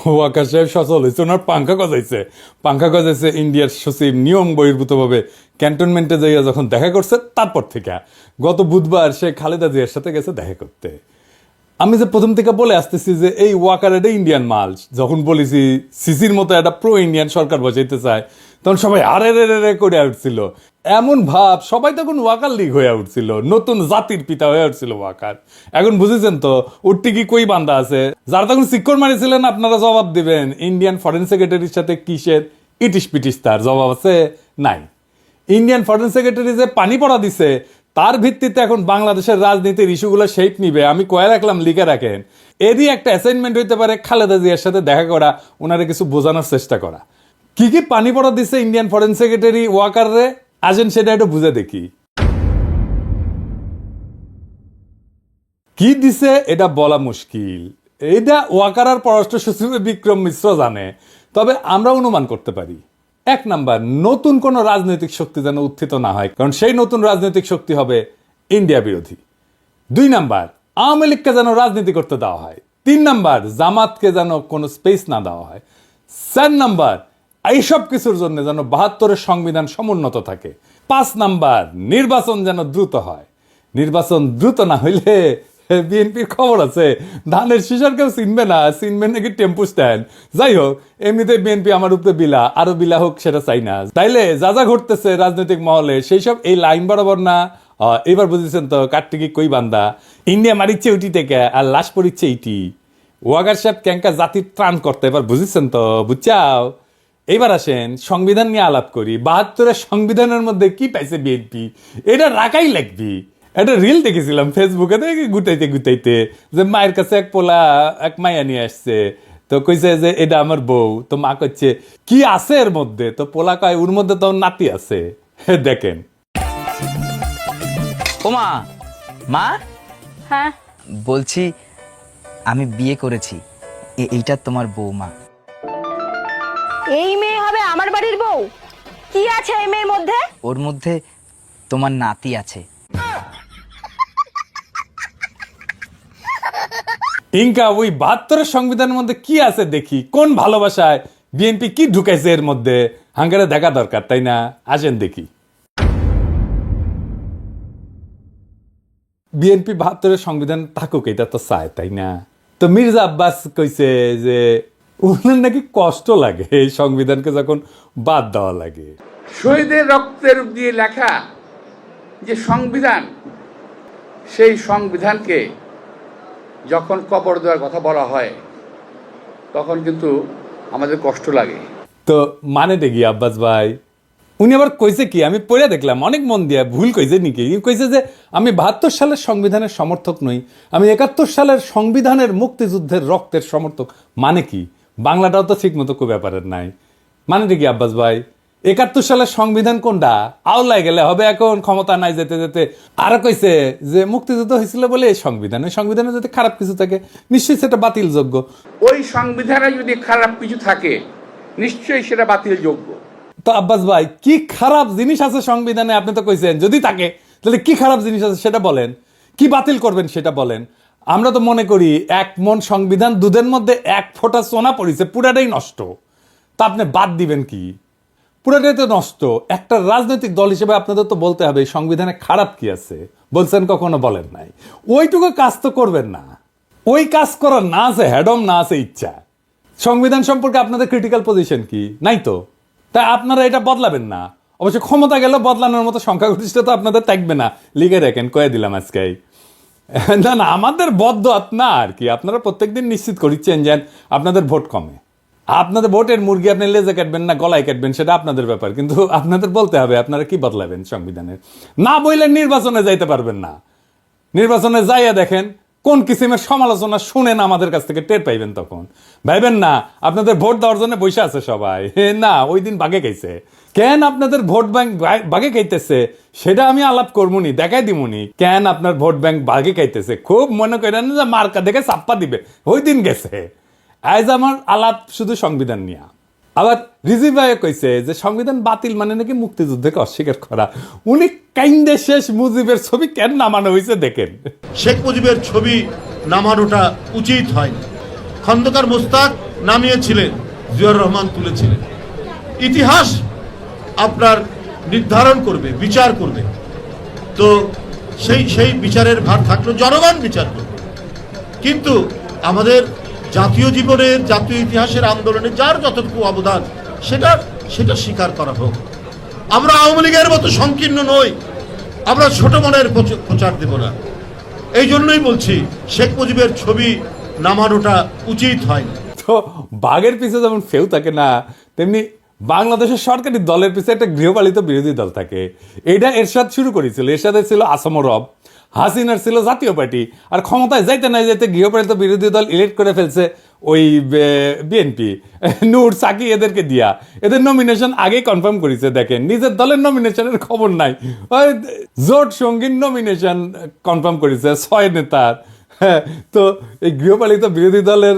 ওয়াকার সাহেব সচল হয়েছে, ওনার পাঙ্খা গজাইছে ইন্ডিয়ার সচিব নিয়ম বহির্ভূতভাবে ক্যান্টনমেন্টে যাইয়া যখন দেখা করছে তারপর থেকে গত বুধবার সে খালেদা জিয়ার সাথে গেছে দেখা করতে। আমি যে প্রথম থেকে বলে আসতেছি যে এই ওয়াকার এটা ইন্ডিয়ান মাল, যখন বলেছি সিসির মতো একটা প্রো ইন্ডিয়ান সরকার বসাইতে চায় তখন সবাই আরে রে রে করে উঠছিল, এমন ভাব সবাই তখন ওয়াকার লীগ হয়ে উঠছিল, নতুন জাতির পিতা হয়ে উঠছিল ওয়াকার। এখন বুঝেছেন তো উঠতে কি কই বান্ধা আছে, যারা তখন সিক্কর মারিছিলেন আপনারা জবাব দিবেন ইন্ডিয়ান ফরেন সেক্রেটারির সাথে কিসের ইটিস পিটিস, তার জবাব আছে নাই। ইন্ডিয়ান ফরেন সেক্রেটারি যে পানি পড়া দিছে তার ভিত্তিতে এখন বাংলাদেশের রাজনীতির ইস্যুগুলো শেপ নিবে, আমি কয়ে রাখলাম লিখে রাখেন। এরই একটা অ্যাসাইনমেন্ট হইতে পারে খালেদা জিয়ার সাথে দেখা করা, ওনারে কিছু বোঝানোর চেষ্টা করা। কি কি পানি পড়া দিছে ইন্ডিয়ান ফরেন সেক্রেটারি ওয়াকার রে, আসেন সেটা একটু বুঝে দেখি। কি দিছে এটা বলা মুশকিল, এটা ওয়াকার আর পররাষ্ট্র সচিব বিক্রম মিশ্র জানে, তবে আমরা অনুমান করতে পারি। এক নাম্বার, নতুন কোন রাজনৈতিক শক্তি যেন উত্থিত না হয়, কারণ সেই নতুন রাজনৈতিক শক্তি হবে ইন্ডিয়া বিরোধী। দুই নাম্বার, আওয়ামী লীগকে যেন রাজনীতি করতে দেওয়া হয়। তিন নাম্বার, জামাতকে যেন কোনো স্পেস না দেওয়া হয়। চার নাম্বার, এইসব কিছুর জন্য যেন ৭২-এর সংবিধান সমুন্নত থাকে। ৫ নাম্বার, নির্বাচন যেন দ্রুত হয়। নির্বাচন দ্রুত না হইলে বিএনপির খবর আছে ধানের শিশার কেউ চিনবে না, চিনবে নাকি টেম্পু স্ট্যান্ড। যাই হোক, এমনিতে বিএনপি আমার উপরে বিলা, আরো বিলা হোক সেটা চাই না। তাইলে যা যা ঘটতেছে রাজনৈতিক মহলে সেই সব এই লাইন বরাবর না। এবার বুঝেছেন তো কাটটিকি কই বান্দা, ইন্ডিয়া মারিচ্ছে ওইটি থেকে আর লাশ পড়িচ্ছে এইটি। ওয়াগার সাহেব ক্যাঙ্কা জাতির ত্রাণ করতে, এবার বুঝেছেন তো, বুঝছাও। এইবার আসেন সংবিধান নিয়ে আলাপ করি। ৭২-এর সংবিধানের মধ্যে কি পাইছে বিএনপি, এটা রাখাই লাগবি। একটা রিল দেখেছিলাম ফেসবুকে, দেখি গুটাইতে গুটাইতে যে মায়ের কাছে এক পোলা এক মাইয়া নিয়ে আসছে, তো কইছে যে এটা আমার বউ, তো মা কইছে কি আছে এর মধ্যে, তো পোলা কয় ওর মধ্যে তো নাতি আছে। দেখেন। ওমা, মা, হ্যাঁ, বলছি আমি বিয়ে করেছি, এইটা তোমার বৌমা। এই মেয়ে হবে আমার বাড়ির বউ? কি আছে এই মেয়ের মধ্যে? ওর মধ্যে তোমার নাতি আছে। ইনকা ওই ৭২-এর সংবিধানের মধ্যে কি আছে দেখি, কোন ভালোবাসায় বিএনপি কি ঢুকাইছে এর মধ্যে, হাঙ্গারে দেখা দরকার, তাই না? আসেন দেখি। বিএনপি ৭২-এর সংবিধান থাকুক এটা তো চায়, তাই না? তো মির্জা আব্বাস কইছে যে ওনার নাকি কষ্ট লাগে এই সংবিধানকে যখন বাদ দেওয়া লাগে। শহীদের রক্তের দিয়ে লেখা যে সংবিধান, সেই সংবিধানকে যখন কবর দেওয়ার কথা বলা হয় তখন কিন্তু আমাদের কষ্ট লাগে। তো মানেটা কি আব্বাস ভাই? উনি আবার কইছে কি, আমি পড়ে দেখলাম অনেক মন দিয়া, ভুল কইছে নাকি? কইছে যে আমি ৭২ সালের সংবিধানের সমর্থক নই, আমি ৭১ সালের সংবিধানের মুক্তিযুদ্ধের রক্তের সমর্থক। মানে কি, বাংলাটাও তো ঠিক মতো ব্যাপারের নাই। মানেটা কি আব্বাস ভাই? ৭১ সালের সংবিধান কোনটা? আওলায় গেলে হবে, এখন ক্ষমতা নাই যেতে যেতে। আরো কইছে যে মুক্তিযুদ্ধ হয়েছিল বলে এই সংবিধান, ওই সংবিধানে যদি খারাপ কিছু থাকে নিশ্চয়ই সেটা বাতিলযোগ্য। ওই সংবিধানে যদি খারাপ কিছু থাকে নিশ্চয়ই সেটা বাতিলযোগ্য। তো আব্বাস ভাই, কি খারাপ জিনিস আছে সংবিধানে? আপনি তো কইছেন যদি থাকে, তাহলে কি খারাপ জিনিস আছে সেটা বলেন, কি বাতিল করবেন সেটা বলেন। আমরা তো মনে করি ১ মণ সংবিধান, দুধের মধ্যে ১ ফোঁটা সোনা পড়েছে, পুরাটাই নষ্ট। তা আপনি বাদ দিবেন কি? পুরাটাই তো নষ্ট। একটা রাজনৈতিক দল হিসেবে আপনাদের তো বলতে হবে সংবিধানে খারাপ কি আছে। বলছেন কখনো? বলেন নাই। ওইটুকু কাজ তো করবেন না। ওই কাজ করার না আছে হ্যাডম, না আছে ইচ্ছা। সংবিধান সম্পর্কে আপনাদের ক্রিটিক্যাল পজিশন কি? নাই তো। তাই আপনারা এটা বদলাবেন না। অবশ্য ক্ষমতা গেল বদলানোর মতো সংখ্যাগরিষ্ঠতা আপনাদের থাকবে না, লিখে রাখেন, কয়ে দিলাম আজকে। না না, আমাদের বদ্ধ আপনার আর কি, আপনারা প্রত্যেকদিন নিশ্চিত করিচ্ছেন যে আপনাদের ভোট কমে। আপনাদের ভোটের মুরগি আপনি লেজে কাটবেন না গলায় কাটবেন সেটা আপনাদের ব্যাপার, কিন্তু আপনাদের বলতে হবে আপনারা কি বদলাবেন সংবিধানের। না বললে নির্বাচনে যাইতে পারবেন না। নির্বাচনে যাইয়া দেখেন কোন কিসিমের সমালোচনা শুনেন আমাদের কাছ থেকে টের পাইবেন, তখন ভাইবেন না আপনাদের ভোট দেওয়ার জন্য বসে আছে সবাই। না, ওই দিন বাগে খাইছে। কেন আপনাদের ভোট ব্যাংক বাগে খাইতেছে সেটা আমি আলাপ করবনি, দেখাই দিমুনি কেন আপনার ভোট ব্যাংক বাগে খাইতেছে। খুব মনে করেন যে মার্কা দেখে চাপ্পা দিবে, ওই দিন গেছে। আজ আমার আলাপ শুধু সংবিধান নিয়ে। আবার রিজিভ ভাই কইছে যে সংবিধান বাতিল মানে নাকি মুক্তিযুদ্ধকে অস্বীকার করা। উনি কাইন্দে শেষ মুজিবের ছবি কেন নামানো হয়েছে দেখেন। শেখ মুজিবের ছবি নামানোটা উচিত হয়নি। খন্দকার মোস্তাক নামিয়েছিলেন, জিয়াউর রহমান তুলেছিলেন। ইতিহাস আপনার নির্ধারণ করবে, বিচার করবে। তো সেই বিচারের ভার থাকলো, জনগণ বিচার করবে। কিন্তু আমাদের জাতীয় জীবনের, জাতীয় ইতিহাসের আন্দোলনে যার যতটুকু অবদান সেটা স্বীকার করা হোক। আমরা আওয়ামী লীগের মতো সংকীর্ণ নই, আমরা ছোট মনের প্রচার দেব না। এই জন্যই বলছি শেখ মুজিবের ছবি নামানোটা উচিত হয়নি। তো বাঘের পিছে যেমন ফেউ থাকে না, তেমনি বাংলাদেশের সরকারি দলের পিছে একটা গৃহপালিত বিরোধী দল থাকে। এটা এরশাদ শুরু করেছিল। এরশাদের ছিল আসাম রব, হাসিনার ছিল জাতীয় পার্টি, আর ক্ষমতায় যাইতে না যাইতে গৃহপালিত বিরোধী দল ইলেক্ট করে ফেলছে ওই বিএনপি, নূর সাকি এদেরকে দিয়া। এদের নমিনেশন আগেই কনফার্ম করেছে। দেখেন, নিজের দলের নমিনেশনের খবর নাই, ওই জোট সঙ্গীর নমিনেশন কনফার্ম করেছে 6 নেতার। হ্যাঁ, তো এই গৃহপালিত বিরোধী দলের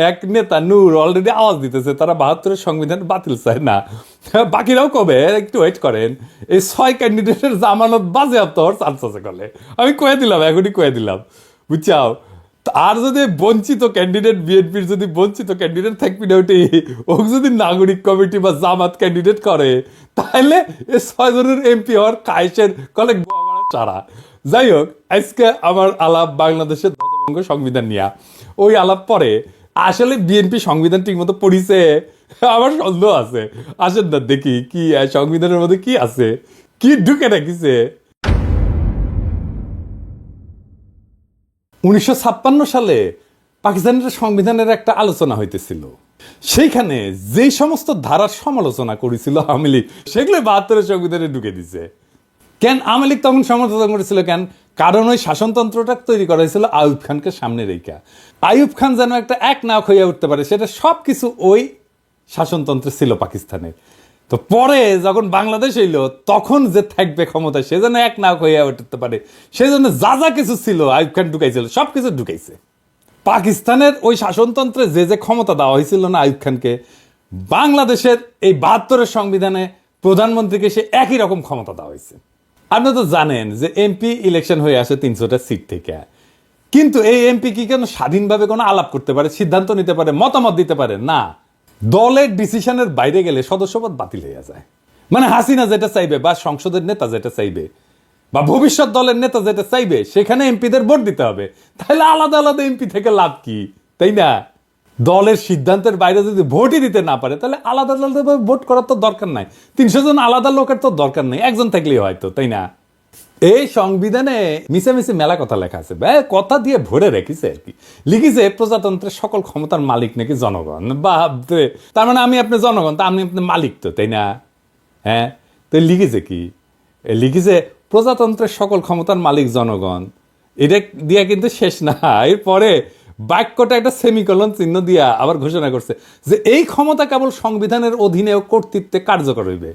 এক নেতা নূর অলরেডি আওয়াজ দিতেছে তারা 72-এর সংবিধান বাতিল চায় না। বাকিরাও কবে, একটু ওয়েট করেন, এই 6 ক্যান্ডিডেটের জামানত বাজেয়াপ্ত হওয়ার চান্স আছে কলে। আমি কয়ে দিলাম, এখনই কয়ে দিলাম, বুঝছাও। আর যদি বঞ্চিত ক্যান্ডিডেট, বিএনপির যদি বঞ্চিত ক্যান্ডিডেট থাকবি না, ওটি ও যদি নাগরিক কমিটি বা জামাত ক্যান্ডিডেট করে, তাহলে এই 6 জনের এমপি হওয়ার কায়েসের কলে চারা। যাই হোক, আজকে আমার আলাপ বাংলাদেশের ধ্বজভঙ্গ সংবিধান নিয়ে। ওই আলাপ পরে আসলে বিএনপি সংবিধান ঠিক মতো পড়িছে আমার সন্দেহ আছে। আসেন না দেখি কি সংবিধানের মধ্যে কি আছে, কি ঢুকে রাখিছে। 1956 সালে পাকিস্তানের সংবিধানের একটা আলোচনা হইতেছিল। সেইখানে যেই সমস্ত ধারার সমালোচনা করেছিল আওয়ামী লীগ, সেগুলো 72-এর সংবিধানে ঢুকে দিছে। কেন আওয়ামী লীগ তখন সমালোচনা করেছিল? কেন? কারণ ওই শাসনতন্ত্রটা তৈরি করা হয়েছিল আইয়ুব খানকে সামনে রেখা। আইয়ুব খান যেন একটা এক নায়ক হইয়া উঠতে পারে, সেটা সব কিছু ওই শাসনতন্ত্রে ছিল পাকিস্তানের। তো পরে যখন বাংলাদেশ হইল, তখন যে থাকবে ক্ষমতা, সে যেন এক নায়ক হইয়া উঠতে পারে, সেই জন্য যা যা কিছু ছিল আইয়ুব খান ঢুকাইছিল, সব কিছু ঢুকাইছে। পাকিস্তানের ওই শাসনতন্ত্রে যে যে ক্ষমতা দেওয়া হয়েছিল না আইয়ুব খানকে, বাংলাদেশের এই 72-এর সংবিধানে প্রধানমন্ত্রীকে সে একই রকম ক্ষমতা দেওয়া হয়েছে। আপনি তো জানেন যে এমপি ইলেকশন হয়ে আসে 300টা সিট থেকে, কিন্তু এই এমপি কি কেন স্বাধীনভাবে কোনো আলাপ করতে পারে, সিদ্ধান্ত নিতে পারে, মতামত দিতে পারে না? দলের ডিসিশনের বাইরে গেলে সদস্যপদ বাতিল হয়ে যায়। মানে হাসিনা যেটা চাইবে, বা সংসদের নেতা যেটা চাইবে, বা ভবিষ্যৎ দলের নেতা যেটা চাইবে, সেখানে এমপিদের ভোট দিতে হবে। তাহলে আলাদা আলাদা এমপি থেকে লাভ কি, তাই না? দলের সিদ্ধান্তের বাইরে যদি ভোটই দিতে না পারে, তাহলে আলাদা আলাদা ভোট করার তো দরকার নাই। 300 জন আলাদা লোকের তো দরকার নেই, একজন থাকলেই হয়তো, তাই না? এই সংবিধানে মিশামিশি মেলা কথা লেখা আছে, কথা দিয়ে ভরে রেখেছে আর কি। লিখেছে প্রজাতন্ত্রের সকল ক্ষমতার মালিক নাকি জনগণ। বাপরে, তার মানে আমি আপনি জনগণ, তা আমি আপনি মালিক তো, তাই না? হ্যাঁ, তো লিখেছে কি? লিখেছে প্রজাতন্ত্রের সকল ক্ষমতার মালিক জনগণ। এটা দিয়া কিন্তু শেষ না, এরপরে বাক্যটা একটা সেমিকলন চিহ্ন দিয়া আবার ঘোষণা করছে যে এই ক্ষমতা কেবল সংবিধানের অধীনে ও কর্তৃত্বে কার্যকর হইবে।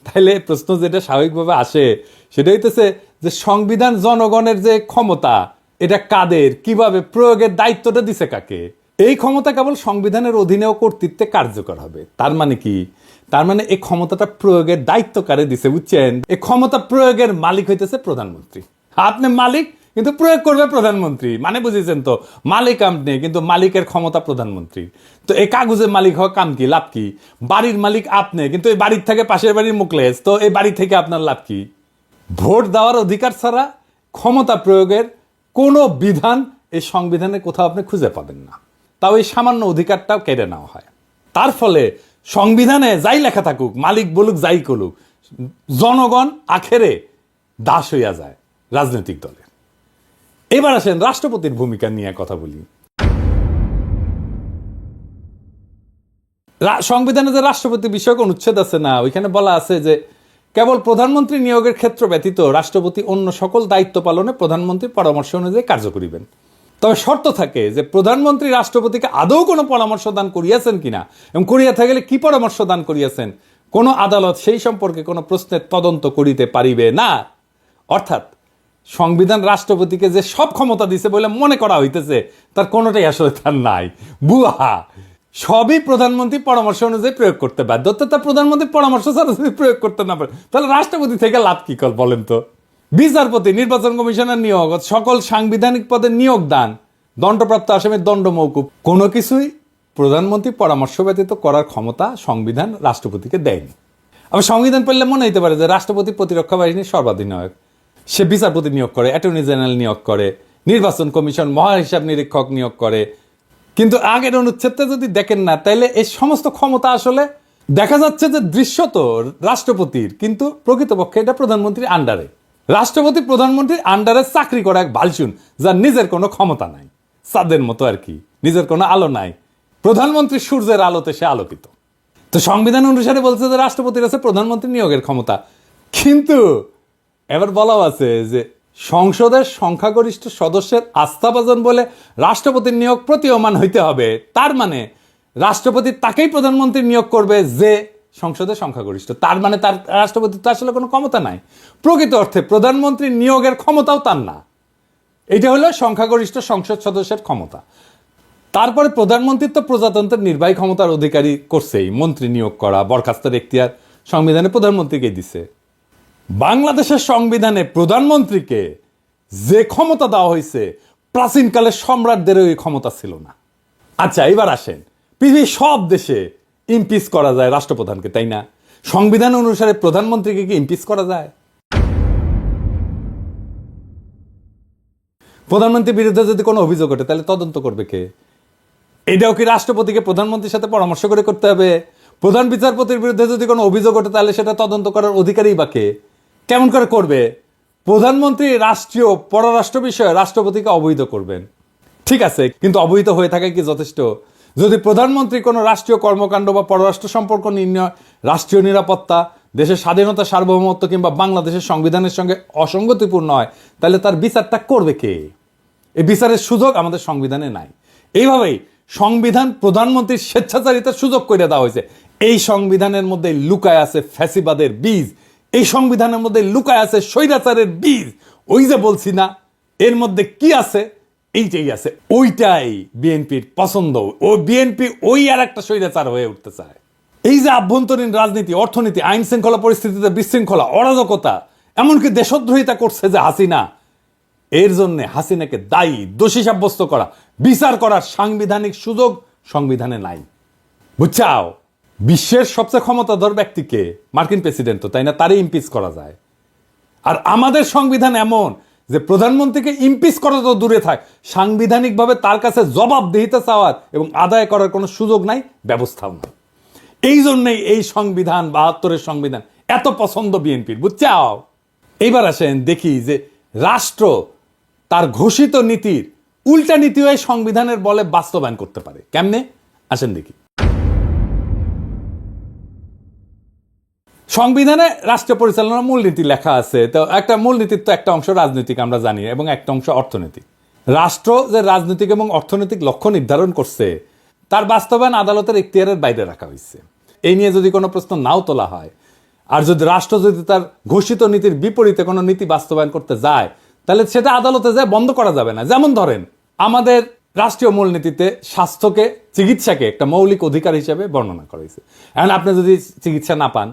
তাহলে প্রশ্ন যেটা স্বাভাবিকভাবে আসে সেটা হইতেছে যে সংবিধান জনগণের যে ক্ষমতা, এটা কাদের, কিভাবে প্রয়োগের দায়িত্বটা দিছে কাকে? এই ক্ষমতা কেবল সংবিধানের অধীনে ও কর্তৃত্বে কার্যকর হবে। তার মানে কি? তার মানে এই ক্ষমতাটা প্রয়োগের দায়িত্ব কারে দিছে, বুঝছেন? এই ক্ষমতা প্রয়োগের মালিক হইতেছে প্রধানমন্ত্রী। আপনি মালিক, কিন্তু প্রয়োগ করবে প্রধানমন্ত্রী। মানে বুঝেছেন তো, মালিক আপনি, কিন্তু মালিকের ক্ষমতা প্রধানমন্ত্রী। তো এই কাগজের মালিক হওয়া কাম কি, লাভ কি? বাড়ির মালিক আপনি, কিন্তু এই বাড়ির থেকে পাশের বাড়ির মুখলেস, তো এই বাড়ি থেকে আপনার লাভ কি? ভোট দেওয়ার অধিকার ছাড়া ক্ষমতা প্রয়োগের কোনো বিধান এই সংবিধানে কোথাও আপনি খুঁজে পাবেন না। তাও এই সামান্য অধিকারটাও কেড়ে নেওয়া হয়। তার ফলে সংবিধানে যাই লেখা থাকুক, মালিক বলুক যাই করুক, জনগণ আখেরে দাস হইয়া যায় রাজনৈতিক দলের। এবার আসেন রাষ্ট্রপতির ভূমিকা নিয়ে কথা বলি। সংবিধানে যে রাষ্ট্রপতি বিষয়ক অনুচ্ছেদ আছে না, ওইখানে বলা আছে যে কেবল প্রধানমন্ত্রী নিয়োগের ক্ষেত্র ব্যতীত রাষ্ট্রপতি অন্য সকল দায়িত্ব পালনে প্রধানমন্ত্রীর পরামর্শ অনুযায়ী কার্য করিবেন। তবে শর্ত থাকে যে প্রধানমন্ত্রী রাষ্ট্রপতিকে আদৌ কোনো পরামর্শ দান করিয়াছেন কিনা, এবং করিয়া থাকলে কি পরামর্শ দান করিয়াছেন, কোনো আদালত সেই সম্পর্কে কোনো প্রশ্নের তদন্ত করিতে পারিবে না। অর্থাৎ সংবিধান রাষ্ট্রপতিকে যে সব ক্ষমতা দিছে বলে মনে করা হইতেছে, তার কোনোটাই আসলে তার নাই, বুয়া। সবই প্রধানমন্ত্রী পরামর্শ অনুযায়ী প্রয়োগ করতে বাধ্য। তা প্রধানমন্ত্রী পরামর্শ ছাড়া যদি প্রয়োগ করতে না পারে, তাহলে রাষ্ট্রপতি থেকে লাভ কি কর বলেন তো? বিচারপতি, নির্বাচন কমিশনের নিয়োগ, সকল সাংবিধানিক পদে নিয়োগ দান, দণ্ডপ্রাপ্ত আসামির দণ্ড মওকুফ, কোনো কিছুই প্রধানমন্ত্রী পরামর্শ ব্যতীত করার ক্ষমতা সংবিধান রাষ্ট্রপতিকে দেয়নি। আবার সংবিধান পড়লে মনে হতে পারে যে রাষ্ট্রপতি প্রতিরক্ষা বাহিনীর সর্বাধিনায়ক, সে বিচারপতি নিয়োগ করে, অ্যাটর্নি জেনারেল নিয়োগ করে, নির্বাচন কমিশন মহাহিসাব নিরীক্ষক নিয়োগ করে। কিন্তু আগের অনুচ্ছেদটা যদি দেখেন না, তাইলে এই সমস্ত ক্ষমতা আসলে দেখা যাচ্ছে যে দৃশ্যত রাষ্ট্রপতির, কিন্তু প্রকৃতপক্ষে এটা প্রধানমন্ত্রীর আন্ডারে। রাষ্ট্রপতি প্রধানমন্ত্রীর আন্ডারে চাকরি করা এক বালসুন, যার নিজের কোনো ক্ষমতা নাই, চাঁদের মতো আর কি, নিজের কোনো আলো নাই। প্রধানমন্ত্রী সূর্যের আলোতে সে আলোকিত। তো সংবিধান অনুসারে বলছে যে রাষ্ট্রপতির আছে প্রধানমন্ত্রী নিয়োগের ক্ষমতা, কিন্তু এবার বলাও আছে যে সংসদের সংখ্যাগরিষ্ঠ সদস্যের আস্থাভাজন বলে রাষ্ট্রপতির নিয়োগ প্রতীয়মান হইতে হবে। তার মানে রাষ্ট্রপতি তাকেই প্রধানমন্ত্রী নিয়োগ করবে যে সংসদের সংখ্যাগরিষ্ঠ। তার মানে তার রাষ্ট্রপতির তো আসলে কোনো ক্ষমতা নাই। প্রকৃত অর্থে প্রধানমন্ত্রী নিয়োগের ক্ষমতাও তার না। এটা হলো সংখ্যাগরিষ্ঠ সংসদ সদস্যের ক্ষমতা। তারপরে প্রধানমন্ত্রী তো প্রজাতন্ত্রের নির্বাহী ক্ষমতার অধিকারী করছেই, মন্ত্রী নিয়োগ করা, বরখাস্তের এখতিয়ার সংবিধানে প্রধানমন্ত্রীকে দিছে। বাংলাদেশের সংবিধানে প্রধানমন্ত্রীকে যে ক্ষমতা দেওয়া হয়েছে, প্রাচীনকালের সম্রাটদের ওই ক্ষমতা ছিল না। আচ্ছা, এবার আসেন, পৃথিবীর সব দেশে ইমপিচ করা যায় রাষ্ট্রপ্রধানকে, তাই না? সংবিধান অনুসারে প্রধানমন্ত্রীকে কি ইমপিচ করা যায়? প্রধানমন্ত্রীর বিরুদ্ধে যদি কোনো অভিযোগ ওঠে, তাহলে তদন্ত করবে কে? এটাও কি রাষ্ট্রপতিকে প্রধানমন্ত্রীর সাথে পরামর্শ করে করতে হবে? প্রধান বিচারপতির বিরুদ্ধে যদি কোনো অভিযোগ ওঠে, তাহলে সেটা তদন্ত করার অধিকারী বা কে? কেমন করে করবে? প্রধানমন্ত্রী রাষ্ট্রীয় পররাষ্ট্র বিষয়ে রাষ্ট্রপতিকে অবহিত করবেন, ঠিক আছে, কিন্তু অবহিত হয়ে থাকে কি যথেষ্ট? যদি প্রধানমন্ত্রী কোনো রাষ্ট্রীয় কর্মকাণ্ড বা পররাষ্ট্র সম্পর্ক নির্ণয়, রাষ্ট্রীয় নিরাপত্তা, দেশের স্বাধীনতা, সার্বভৌমত্ব কিংবা বাংলাদেশের সংবিধানের সঙ্গে অসঙ্গতিপূর্ণ হয়, তাহলে তার বিচারটা করবে কে? এই বিচারের সুযোগ আমাদের সংবিধানে নাই। এইভাবেই সংবিধান প্রধানমন্ত্রীর স্বেচ্ছাচারিতার সুযোগ করে দেওয়া হয়েছে। এই সংবিধানের মধ্যে লুকায় আছে ফ্যাসিবাদের বীজ, এই সংবিধানের মধ্যে লুকায় আছে স্বৈরাচারের বীজ। ওই যে বলছি না, এর মধ্যে কি আছে? এইটাই আছে। ওইটাই বিএনপির পছন্দ। ও বিএনপি ওই আর একটা স্বৈরাচার হয়ে উঠতে চায়। এই যে আভ্যন্তরীণ রাজনীতি, অর্থনীতি, আইন শৃঙ্খলা পরিস্থিতিতে বিশৃঙ্খলা, অরাজকতা, এমনকি দেশদ্রোহিতা করছে যে হাসিনা, এর জন্য হাসিনাকে দায়ী, দোষী সাব্যস্ত করা, বিচার করার সাংবিধানিক সুযোগ সংবিধানে নাই। বুঝছাও? বিশ্বের সবচেয়ে ক্ষমতাধর ব্যক্তিকে, মার্কিন প্রেসিডেন্ট তো, তাই না, তারই ইমপিচ করা যায়। আর আমাদের সংবিধান এমন যে প্রধানমন্ত্রীকে ইমপিচ করা তো দূরে থাক, সাংবিধানিকভাবে তার কাছে জবাবদিহিতা চাওয়ার এবং আদায় করার কোনো সুযোগ নাই, ব্যবস্থাও নাই। এই জন্যই এই সংবিধান, ৭২-এর সংবিধান এত পছন্দ বিএনপির। বুঝছাও? এইবার আসেন দেখি যে রাষ্ট্র তার ঘোষিত নীতির উল্টা নীতিও এই সংবিধানের বলে বাস্তবায়ন করতে পারে। কেমনে? আসেন দেখি। সংবিধানে রাষ্ট্র পরিচালনার মূলনীতি লেখা আছে। তো একটা মূলনীতির তো একটা অংশ রাজনৈতিক, আমরা জানি, এবং একটা অংশ অর্থনৈতিক। রাষ্ট্র যে রাজনৈতিক এবং অর্থনৈতিক লক্ষ্য নির্ধারণ করছে, তার বাস্তবায়ন আদালতের এখতিয়ারের বাইরে রাখা হয়েছে। এই নিয়ে যদি কোনো প্রশ্ন নাও তোলা হয়, আর যদি রাষ্ট্র যদি তার ঘোষিত নীতির বিপরীতে কোনো নীতি বাস্তবায়ন করতে যায়, তাহলে সেটা আদালতে যায় বন্ধ করা যাবে না। যেমন ধরেন, আমাদের রাষ্ট্রীয় মূলনীতিতে স্বাস্থ্যকে, চিকিৎসাকে একটা মৌলিক অধিকার হিসেবে বর্ণনা করা হয়েছে। এখন আপনি যদি চিকিৎসা না পান,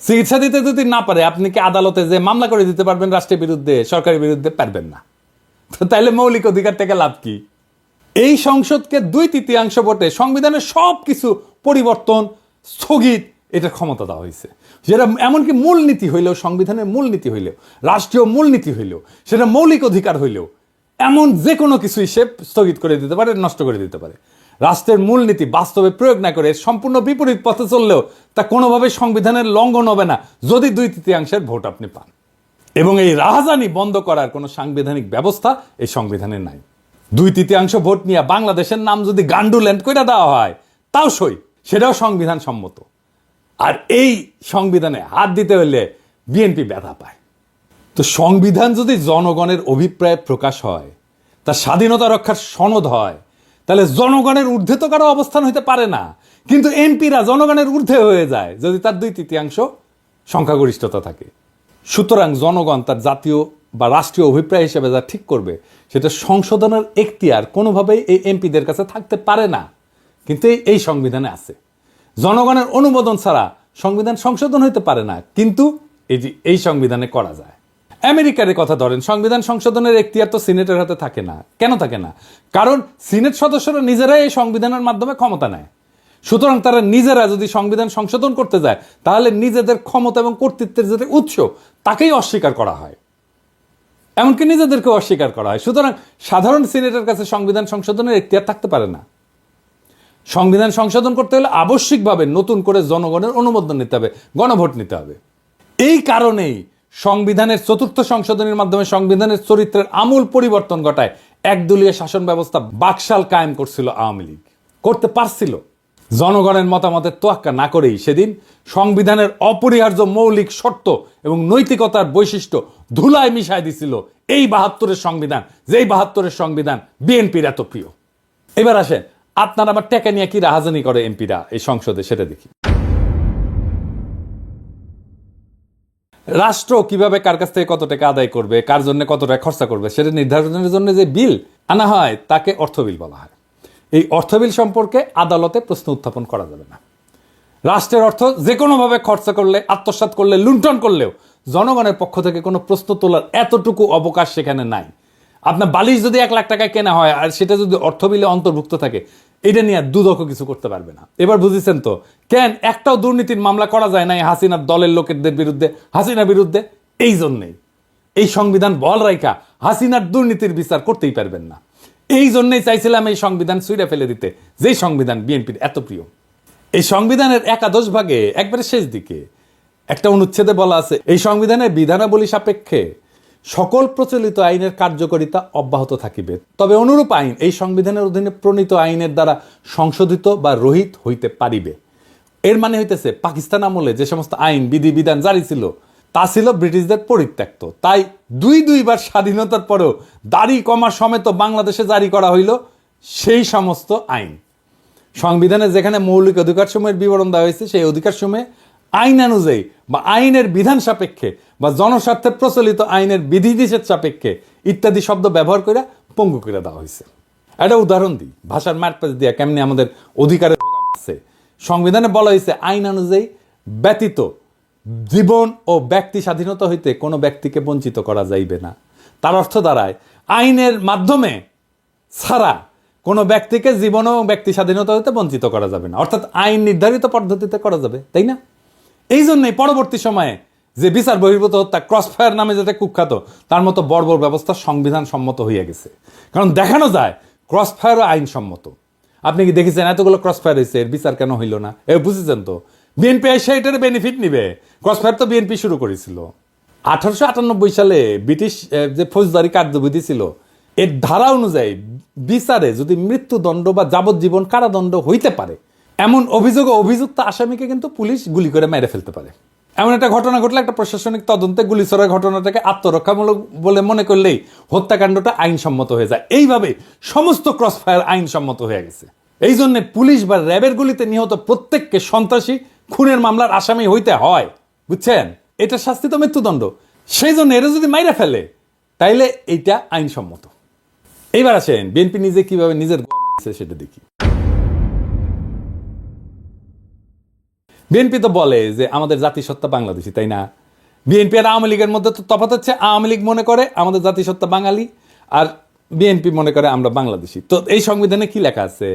চিকিৎসা দিতে যদি না পারে, আপনি কি আদালতে যে মামলা করে দিতে পারবেন রাষ্ট্রের বিরুদ্ধে, সরকারের বিরুদ্ধে? পারবেন না। তো তাইলে মৌলিক অধিকার থেকে লাভ কি? এই সংসদকে 2/3 ভোটে সংবিধানের সব কিছু পরিবর্তন, স্থগিত, এটার ক্ষমতা দেওয়া হয়েছে। যেটা এমনকি মূলনীতি হইলেও, সংবিধানের মূলনীতি হইলেও, রাষ্ট্রীয় মূলনীতি হইলেও, সেটা মৌলিক অধিকার হইলেও, এমন যে কোনো কিছুই সে স্থগিত করে দিতে পারে, নষ্ট করে দিতে পারে। রাষ্ট্রের মূলনীতি বাস্তবে প্রয়োগ না করে সম্পূর্ণ বিপরীত পথে চললেও তা কোনোভাবে সংবিধানের লঙ্ঘন হবে না, যদি 2/3 ভোট আপনি পান। এবং এই রাহাজানি বন্ধ করার কোনো সাংবিধানিক ব্যবস্থা এই সংবিধানে নাই। 2/3 ভোট নিয়ে বাংলাদেশের নাম যদি গান্ডুল্যান্ড করে দেওয়া হয়, তাও সই, সেটাও সংবিধান সম্মত। আর এই সংবিধানে হাত দিতে হলে বিএনপি ব্যথা পায়। তো সংবিধান যদি জনগণের অভিপ্রায় প্রকাশ হয়, তার স্বাধীনতা রক্ষার সনদ হয়, তাহলে জনগণের ঊর্ধ্বে তো কারো অবস্থান হইতে পারে না। কিন্তু এমপিরা জনগণের ঊর্ধ্বে হয়ে যায় যদি তার 2/3 সংখ্যাগরিষ্ঠতা থাকে। সুতরাং জনগণ তার জাতীয় বা রাষ্ট্রীয় অভিপ্রায় হিসেবে যা ঠিক করবে, সেটা সংশোধনের এখতিয়ার কোনোভাবেই এই এমপিদের কাছে থাকতে পারে না। কিন্তু এই সংবিধানে আছে। জনগণের অনুমোদন ছাড়া সংবিধান সংশোধন হইতে পারে না, কিন্তু এই সংবিধানে করা যায়। আমেরিকার কথা ধরেন, সংবিধান সংশোধনের এখতিয়ার তো সিনেটের হাতে থাকে না। কেন থাকে না? কারণ সিনেট সদস্যরা নিজেরাই এই সংবিধানের মাধ্যমে ক্ষমতা নেয়। সুতরাং তারা নিজেরা যদি সংবিধান সংশোধন করতে যায়, তাহলে নিজেদের ক্ষমতা এবং কর্তৃত্বের যে উৎস তাকেই অস্বীকার করা হয়, এমনকি নিজেদেরকে অস্বীকার করা হয়। সুতরাং সাধারণ সিনেটের কাছে সংবিধান সংশোধনের এখতিয়ার থাকতে পারে না। সংবিধান সংশোধন করতে হলে আবশ্যিকভাবে নতুন করে জনগণের অনুমোদন নিতে হবে, গণভোট নিতে হবে। এই কারণেই সংবিধানের চতুর্থ সংশোধনীর মাধ্যমে সংবিধানের চরিত্রের আমূল পরিবর্তন ঘটায় একদলীয় শাসন ব্যবস্থা বাকশাল কায়েম করছিল আওয়ামী লীগ, করতে পারছিল। জনগণের মতামতের তোয়াক্কা না করেই সেদিন সংবিধানের অপরিহার্য মৌলিক শর্ত এবং নৈতিকতার বৈশিষ্ট্য ধুলায় মিশায় দিছিল এই ৭২-এর সংবিধান, যেই ৭২-এর সংবিধান বিএনপির এত প্রিয়। এবার আসেন, আপনার আবার টেকা নিয়ে কি রাহাজানি করে এমপিরা এই সংসদে, সেটা দেখি। রাষ্ট্র কিভাবে কার কাছ থেকে কত টাকা আদায় করবে, কার জন্য কত টাকা খরচা করবে, সেটা নির্ধারণের জন্য যে বিল আনা হয় তাকে অর্থ বিল বলা হয়। এই অর্থ বিল সম্পর্কে আদালতে প্রশ্ন উত্থাপন করা যাবে না। রাষ্ট্রের অর্থ যে কোনোভাবে খরচা করলে, আত্মসাৎ করলে, লুণ্ঠন করলেও জনগণের পক্ষ থেকে কোনো প্রশ্ন তোলার এতটুকু অবকাশ সেখানে নাই। আপনার বালিশ যদি ১ লাখ টাকায় কেনা হয় আর সেটা যদি অর্থ বিলে অন্তর্ভুক্ত থাকে, এটা নিয়ে দুদক কিছু করতে পারবে না। এবার বুঝেছেন তো কেন একটাও দুর্নীতির মামলা করা যায় নাই হাসিনার দলের লোকেদের বিরুদ্ধে, হাসিনার বিরুদ্ধে? এই জন্যেই এই সংবিধান বল রাইখা হাসিনার দুর্নীতির বিচার করতেই পারবেন না। এই জন্যই চাইছিলাম এই সংবিধান ছুঁড়ে ফেলে দিতে, যেই সংবিধান বিএনপির এত প্রিয়। এই সংবিধানের একাদশ ভাগে একবারে শেষ দিকে একটা অনুচ্ছেদে বলা আছে, এই সংবিধানের বিধানাবলী সাপেক্ষে সকল প্রচলিত আইনের কার্যকারিতা অব্যাহত থাকিবে, তবে অনুরূপ আইন এই সংবিধানের অধীনে প্রণীত আইনের দ্বারা সংশোধিত বা রহিত হইতে পারিবে। এর মানে হইতেছে পাকিস্তান আমলে যে সমস্ত আইন বিধি বিধান জারি ছিল তা ছিল ব্রিটিশদের পরিত্যক্ত, তাই দুইবার স্বাধীনতার পরেও দাড়ি কমা সমেত বাংলাদেশে জারি করা হইল সেই সমস্ত আইন। সংবিধানে যেখানে মৌলিক অধিকার সমূহের বিবরণ দেওয়া হয়েছে, সেই অধিকার সমূহে আইন অনুযায়ী বা আইনের বিধান সাপেক্ষে বা জনস্বার্থে প্রচলিত আইনের বিধিনিষেধ সাপেক্ষে ইত্যাদি শব্দ ব্যবহার করে পঙ্গু করে দেওয়া হয়েছে। একটা উদাহরণ দিই, ভাষার মারপ্যাচ দিয়া কেমনি আমাদের অধিকারের আছে। সংবিধানে বলা হয়েছে আইন অনুযায়ী ব্যতীত জীবন ও ব্যক্তি স্বাধীনতা হইতে কোনো ব্যক্তিকে বঞ্চিত করা যাইবে না। তার অর্থ দাঁড়ায় আইনের মাধ্যমে ছাড়া কোনো ব্যক্তিকে জীবন ও ব্যক্তি স্বাধীনতা হইতে বঞ্চিত করা যাবে না, অর্থাৎ আইন নির্ধারিত পদ্ধতিতে করা যাবে, তাই না? এই জন্যই পরবর্তী সময়ে যে বিচার বহির্ভূত হত্যা, ক্রসফায়ার নামে যেটা কুখ্যাত, তার মতো বর্বর ব্যবস্থা সংবিধান সম্মত হইয়া গেছে। কারণ দেখানো যায় ক্রসফায়ারও আইনসম্মত। আপনি কি দেখেছেন এতগুলো ক্রসফায়ার হয়েছে, এর বিচার কেন হইল না? বুঝেছেন তো বিএনপি এসে এটার বেনিফিট নিবে। ক্রসফায়ার তো বিএনপি শুরু করেছিল। 1898 সালে ব্রিটিশ যে ফৌজদারি কার্যবিধি ছিল, এর ধারা অনুযায়ী বিচারে যদি মৃত্যুদণ্ড বা যাবজ্জীবন কারাদণ্ড হইতে পারে এমন অভিযোগ অভিযুক্ত আসামিকে কিন্তু পুলিশ গুলি করে মেরে ফেলতে পারে। এমন একটা ঘটনা ঘটলে একটা প্রশাসনিক তদন্তে গুলি ছোড়ার ঘটনাটাকে আত্মরক্ষামূলক বলে মনে করলেই হত্যাকাণ্ডটা আইনসম্মত হয়ে যায়। এইভাবে সমস্ত ক্রসফায়ার আইনসম্মত হয়ে গেছে। এই জন্য পুলিশ বা র্যাবের গুলিতে নিহত প্রত্যেককে সন্ত্রাসী, খুনের মামলার আসামি হইতে হয়, বুঝছেন? এটা শাস্তি তো মৃত্যুদণ্ড। সেই জন্য এরা যদি মাইরা ফেলে তাইলে এইটা আইনসম্মত। এইবার আসেন বিএনপি নিজে কিভাবে নিজের সেটা দেখি। বিএনপি তো বলে যে আমাদের জাতিসত্তা বাংলাদেশি, তাই না? বিএনপি আর আওয়ামী লীগের মধ্যে তো তফাৎ হচ্ছে, আওয়ামী লীগ মনে করে আমাদের জাতিসত্তা বাঙালি আর বিএনপি মনে করে আমরা বাংলাদেশি। তো এই সংবিধানে কি লেখা আছে?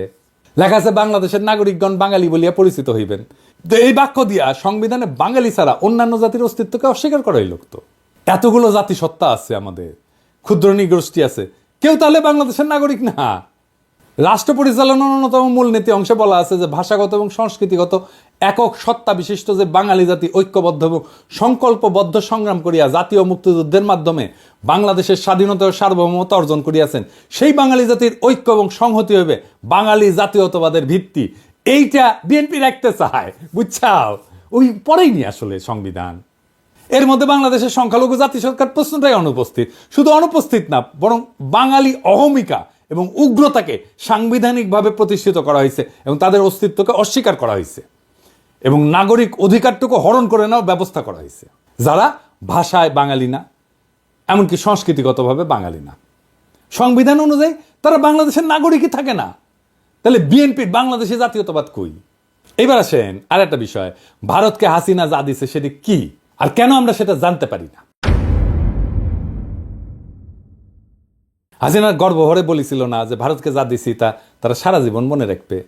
লেখা আছে বাংলাদেশের নাগরিকগণ বাঙালি বলিয়া পরিচিত হইবেন। তো এই বাক্য দিয়া সংবিধানে বাঙালি ছাড়া অন্যান্য জাতির অস্তিত্বকে অস্বীকার করাই লোক। তো এতগুলো জাতিসত্তা আছে, আমাদের ক্ষুদ্র নৃগোষ্ঠী আছে, কেউ তাহলে বাংলাদেশের নাগরিক না। রাষ্ট্র পরিচালনার অন্যতম মূলনীতি অংশে বলা আছে যে ভাষাগত এবং সংস্কৃতিগত একক সত্তা বিশিষ্ট যে বাঙালি জাতি ঐক্যবদ্ধ এবং সংকল্পবদ্ধ সংগ্রাম করিয়া জাতীয় মুক্তিযুদ্ধের মাধ্যমে বাংলাদেশের স্বাধীনতা ও সার্বভৌমত্ব অর্জন করিয়াছেন, সেই বাঙালি জাতির ঐক্য এবং সংহতি হবে বাঙালি জাতীয়তাবাদের ভিত্তি। এইটা বিএনপি রাখতে চায়, বুঝছাও? ওই পরেই নি আসলে সংবিধান। এর মধ্যে বাংলাদেশের সংখ্যালঘু জাতি সরকার প্রশ্নটাই অনুপস্থিত। শুধু অনুপস্থিত না, বরং বাঙালি অহমিকা এবং উগ্রতাকে সাংবিধানিকভাবে প্রতিষ্ঠিত করা হয়েছে এবং তাদের অস্তিত্বকে অস্বীকার করা হয়েছে এবং নাগরিক অধিকারটুকু হরণ করে নেওয়ার ব্যবস্থা করা হয়েছে, যারা ভাষায় বাঙালি না, এমনকি সংস্কৃতিগতভাবে বাঙালি না। সংবিধান অনুযায়ী তারা বাংলাদেশের নাগরিকই থাকে না। তাহলে বিএনপির বাংলাদেশে জাতীয়তাবাদ কই? এবার আসেন আর একটা বিষয়, ভারতকে হাসিনা যা দিছে সেটি কি আর কেন আমরা সেটা জানতে পারি না? হাসিনা গর্বভরে বলেছিল না যে ভারতকে যা দিছি তা তারা সারা জীবন মনে রাখবে।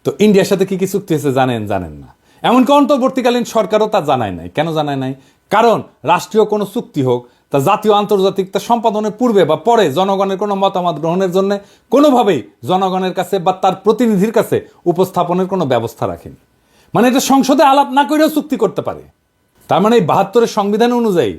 তো ইন্ডিয়ার সাথে কি কি চুক্তি হয়েছে জানেন না। এমনকি অন্তর্বর্তীকালীন সরকারও তা জানায় নাই। কেন জানায় নাই? কারণ রাষ্ট্রীয় কোনো চুক্তি হোক তা জাতীয় আন্তর্জাতিক তা সম্পাদনের পূর্বে বা পরে জনগণের কোনো মতামত গ্রহণের জন্য কোনোভাবেই জনগণের কাছে বা তার প্রতিনিধির কাছে উপস্থাপনের কোনো ব্যবস্থা রাখেনি। মানে এটা সংসদে আলাপ না করেও চুক্তি করতে পারে। তার মানে এই 72-এর সংবিধান অনুযায়ী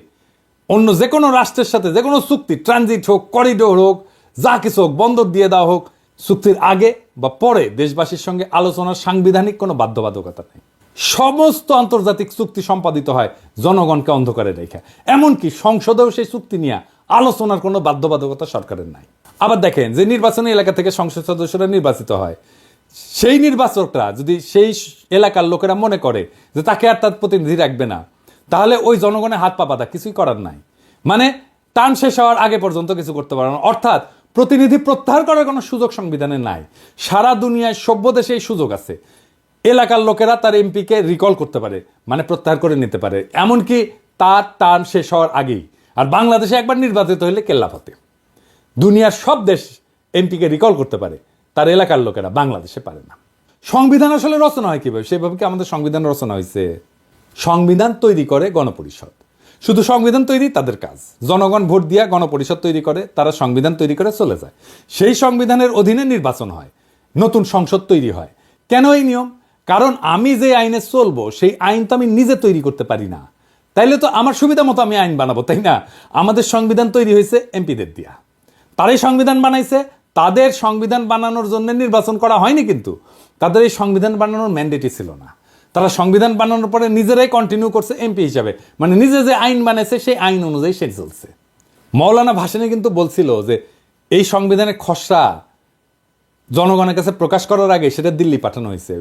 অন্য যে কোনো রাষ্ট্রের সাথে যে কোনো চুক্তি, ট্রানজিট হোক, করিডোর হোক, যা কিছু হোক, বন্দর দিয়ে দেওয়া হোক, চুক্তির আগে বা পরে দেশবাসীর সঙ্গে আলোচনার সাংবিধানিক কোনো বাধ্যবাধকতা নেই। সমস্ত আন্তর্জাতিক চুক্তি সম্পাদিত হয় জনগণকে অন্ধকারে রেখে। এমনকি সংসদেও সেই চুক্তি নিয়ে আলোচনার কোনো বাধ্যবাধকতা সরকারের নাই। আবার দেখেন, যে নির্বাচনী এলাকা থেকে সংসদ সদস্যরা নির্বাচিত হয়, সেই নির্বাচকরা যদি সেই এলাকার লোকেরা মনে করে যে তাকে আর তার প্রতিনিধি রাখবে না, তাহলে ওই জনগণের হাত পা বাঁধা, কিছুই করার নাই। মানে টার্ম শেষ হওয়ার আগে পর্যন্ত কিছু করতে পারে না। অর্থাৎ প্রতিনিধি প্রত্যাহার করার কোনো সুযোগ সংবিধানে নাই। সারা দুনিয়ায় সভ্য দেশে এই সুযোগ আছে। এলাকার লোকেরা তার এমপিকে রিকল করতে পারে, মানে প্রত্যাহার করে নিতে পারে, এমনকি তার টার্ম শেষ হওয়ার আগেই। আর বাংলাদেশে একবার নির্বাচিত হলে কেল্লাফতে। দুনিয়ার সব দেশ এমপিকে রিকল করতে পারে, তার এলাকার লোকেরা, বাংলাদেশে পারে না। সংবিধান আসলে রচনা হয় কিভাবে? সেভাবে কি আমাদের সংবিধান রচনা হয়েছে? সংবিধান তৈরি করে গণপরিষদ। শুধু সংবিধান তৈরি তাদের কাজ। জনগণ ভোট দিয়া গণপরিষদ তৈরি করে, তারা সংবিধান তৈরি করে চলে যায়। সেই সংবিধানের অধীনে নির্বাচন হয়, নতুন সংসদ তৈরি হয়। কেন এই নিয়ম? কারণ আমি যে আইনে চলবো সেই আইন তো আমি নিজে তৈরি করতে পারি না। তাইলে তো আমার সুবিধা মতো আমি আইন বানাবো, তাই না? আমাদের সংবিধান তৈরি হয়েছে এমপিদের দিয়া। তারাই সংবিধান বানাইছে। তাদের সংবিধান বানানোর জন্য নির্বাচন করা হয়নি, কিন্তু তাদের এই সংবিধান বানানোর ম্যান্ডেটই ছিল না। তারা সংবিধান বানানোর পরে নিজেরাই কন্টিনিউ করছে এমপি হিসাবে, মানে নিজে যে আইন বানাইছে সেই আইন অনুযায়ী সে চলছে। মৌলানা ভাসানী কিন্তু বলছিল যে এই সংবিধানের খসড়া জনগণের কাছে প্রকাশ করার আগে সেটা দিল্লি পাঠানো হয়েছে।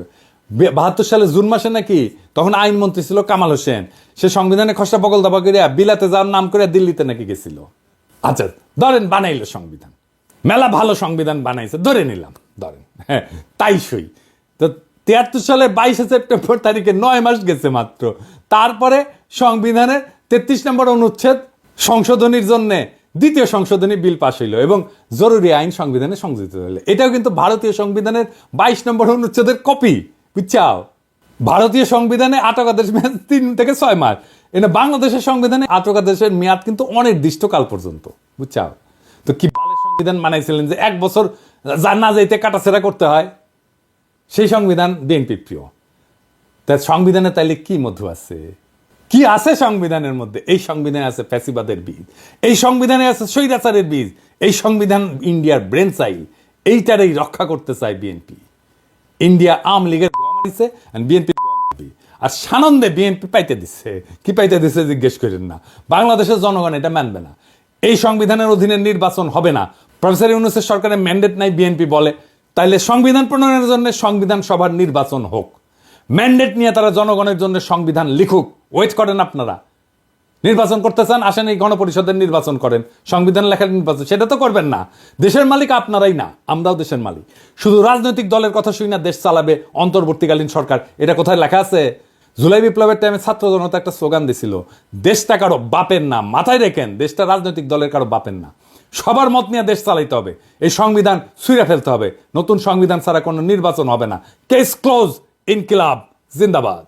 72 সালে জুন মাসে নাকি, তখন আইনমন্ত্রী ছিল কামাল হোসেন, সে সংবিধানের খসড়া বগল দাবা করিয়া বিলাতে যাওয়ার নাম করে দিল্লিতে নাকি গেছিল। আচ্ছা ধরেন বানাইলো সংবিধান, মেলা ভালো সংবিধান বানাইছে, ধরে নিলাম, ধরেন হ্যাঁ তাই সই। তো 73 সালে 22 সেপ্টেম্বর তারিখে 9 মাস গেছে মাত্র। তারপরে সংবিধানের 33 নম্বর অনুচ্ছেদ সংশোধনীর জন্য দ্বিতীয় সংশোধনী বিল পাশ হইল এবং জরুরি আইন সংবিধানে সংযোজিত হইল। এটাও কিন্তু ভারতীয় সংবিধানের 22 নম্বর অনুচ্ছেদের কপি, বুঝছাও? ভারতীয় সংবিধানে আটকাদেশ মেয়াদ 3 থেকে 6 মাস। এনে বাংলাদেশের সংবিধানে আটকাদেশের মেয়াদ কিন্তু অনির্দিষ্টকাল পর্যন্ত, বুঝছাও? তো কি বালের সংবিধান বানাইছিলেন যে 1 বছর না যাইতে কাটাছেড়া করতে হয়? সেই সংবিধান বিএনপি প্রিয়। তাই সংবিধানে তাইলে কি মধু আছে? কি আছে সংবিধানের মধ্যে? এই সংবিধানে আছে ফ্যাসিবাদের বীজ, এই সংবিধানে আছে স্বৈরাচারের বীজ। এই সংবিধান ইন্ডিয়ার ব্রেন চাইল, এইটারই রক্ষা করতে চায় বিএনপি। ইন্ডিয়া আওয়ামী লীগের গোয়া মারিছে, বিএনপি আর সানন্দে বিএনপি পাইতে দিচ্ছে। কি পাইতে দিচ্ছে জিজ্ঞেস করেন না। বাংলাদেশের জনগণ এটা মানবে না। এই সংবিধানের অধীনে নির্বাচন হবে না। প্রফেসর ইউনূসের সরকারের ম্যান্ডেট নাই, বিএনপি বলে। তাইলে সংবিধান প্রণয়নের জন্য সংবিধান সভার নির্বাচন হোক, ম্যান্ডেট নিয়ে তারা জনগণের জন্য সংবিধান লিখুক। ওয়েট করেন আপনারা। নির্বাচন করতে চান, আসেন এই গণপরিষদের নির্বাচন করেন, সংবিধান লেখার নির্বাচন। সেটা তো করবেন না। দেশের মালিক আপনারাই না, আমরাও দেশের মালিক। শুধু রাজনৈতিক দলের কথা শুই না দেশ চালাবে অন্তর্বর্তীকালীন সরকার, এটা কোথায় লেখা আছে? জুলাই বিপ্লবের টাইমে ছাত্র জনতা একটা স্লোগান দিছিল, দেশটা কারো বাপের না। মাথায় রেখেন, দেশটা রাজনৈতিক দলের কারো বাপের না। সবার মত নিয়ে দেশ চালাইতে হবে। এই সংবিধান ছুঁড়ে ফেলতে হবে। নতুন সংবিধান ছাড়া কোনো নির্বাচন হবে না। Case close. ইনকিলাব জিন্দাবাদ।